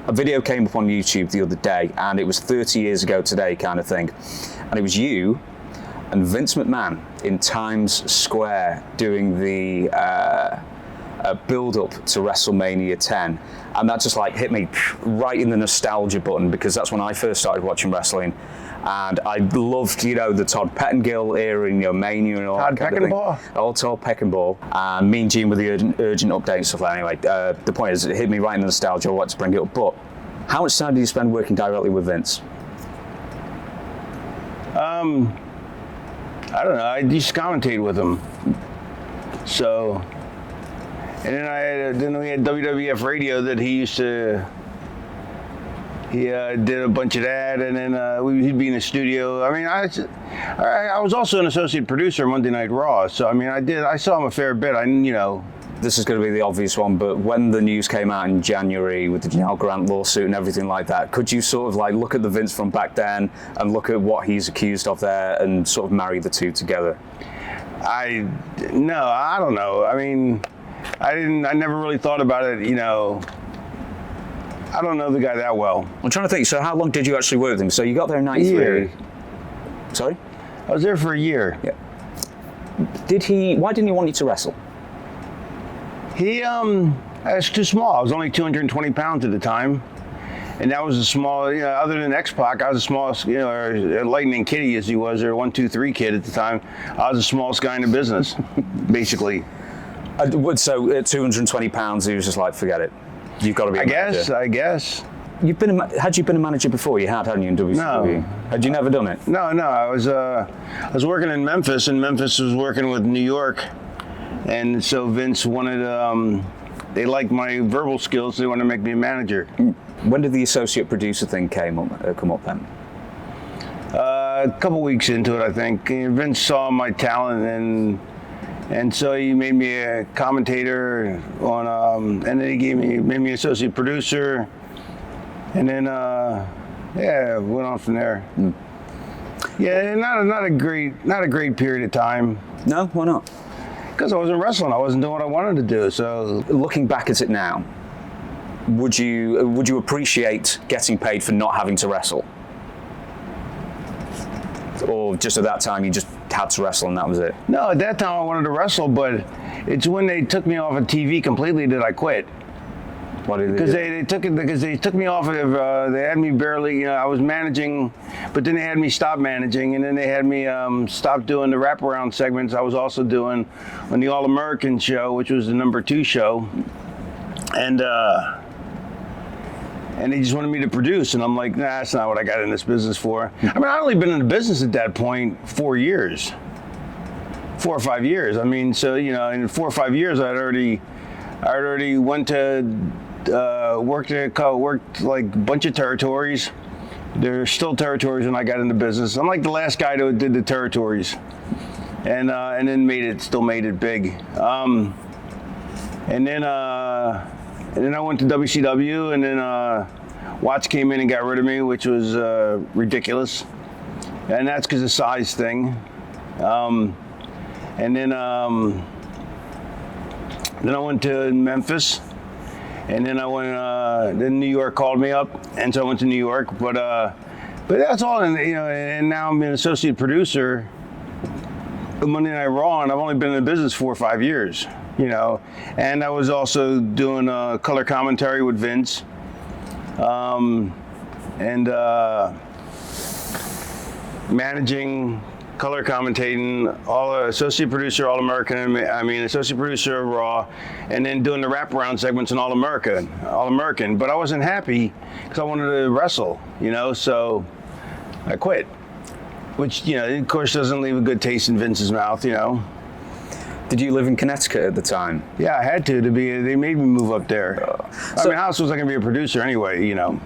A video came up on YouTube the other day, and it was 30 years ago today kind of thing, and it was you and Vince McMahon in Times Square doing the build-up to WrestleMania 10, and that just like hit me right in the nostalgia button, because that's when I first started watching wrestling, and I loved, you know, the Todd Pettengill era, you know, Mania and all Todd that kind of thing. All Todd Peckinpah, and me and Gene with the urgent update and stuff like that. Anyway, the point is, it hit me right in the nostalgia. I wanted to bring it up, but how much time do you spend working directly with Vince? I don't know. I used to commentate with him. So, and then we had WWF radio that he used to. He did a bunch of that, and then he'd be in the studio. I mean, I was also an associate producer Monday Night Raw. So I mean, I saw him a fair bit. This is going to be the obvious one, but when the news came out in January with the Janelle Grant lawsuit and everything like that, could you sort of like look at the Vince from back then and look at what he's accused of there and sort of marry the two together? I don't know. I mean, I never really thought about it, you know. I don't know the guy that well. I'm trying to think, so how long did you actually work with him? So you got there in 93? Year. Sorry? I was there for a year. Yeah. Why didn't he want you to wrestle? I was too small. I was only 220 pounds at the time. And that was a small, you know, other than X-Pac, I was the smallest, you know, or Lightning Kitty as he was, or 1, 2, 3 kid at the time. I was the smallest guy in the business, basically. So at 220 pounds, he was just like, forget it. You've got to be a manager. I guess. Had you been a manager before? You had, hadn't you, in WCW? No. Had you never done it? No. I was working in Memphis, and Memphis was working with New York. And so Vince wanted, they liked my verbal skills, so they wanted to make me a manager. When did the associate producer thing come up then? A couple weeks into it, I think. Vince saw my talent, and so he made me a commentator on, and then he made me associate producer, and then went on from there. Yeah, not a great period of time. No, why not? Because I wasn't wrestling. I wasn't doing what I wanted to do. So looking back at it now, would you appreciate getting paid for not having to wrestle? Or just at that time you just had to wrestle and that was it? No, at that time I wanted to wrestle, but it's when they took me off of TV completely that I quit. Why did they do? Because they took me off of, they had me barely, you know, I was managing, but then they had me stop managing, and then they had me stop doing the wraparound segments I was also doing on the All-American show, which was the #2 show. And they just wanted me to produce, and I'm like, nah, that's not what I got in this business for. I mean, I'd only been in the business at that point 4 years. 4 or 5 years. I mean, so, you know, in 4 or 5 years, I already went to worked like a bunch of territories. There's still territories when I got into business. I'm like the last guy that did the territories, and then still made it big. And then I went to WCW, and then Watts came in and got rid of me, which was ridiculous, and that's because of size thing. And then I went to Memphis, and then I went. Then New York called me up, and so I went to New York. But that's all. And you know, and now I'm an associate producer of Monday Night Raw, and I've only been in the business 4 or 5 years. You know, and I was also doing color commentary with Vince, and managing. Color commentating, associate producer, All-American, associate producer of Raw, and then doing the wraparound segments in All-American. But I wasn't happy because I wanted to wrestle, you know, so I quit. Which, you know, of course doesn't leave a good taste in Vince's mouth, you know. Did you live in Connecticut at the time? Yeah, I had to be, they made me move up there. How else was I going to be a producer anyway, you know?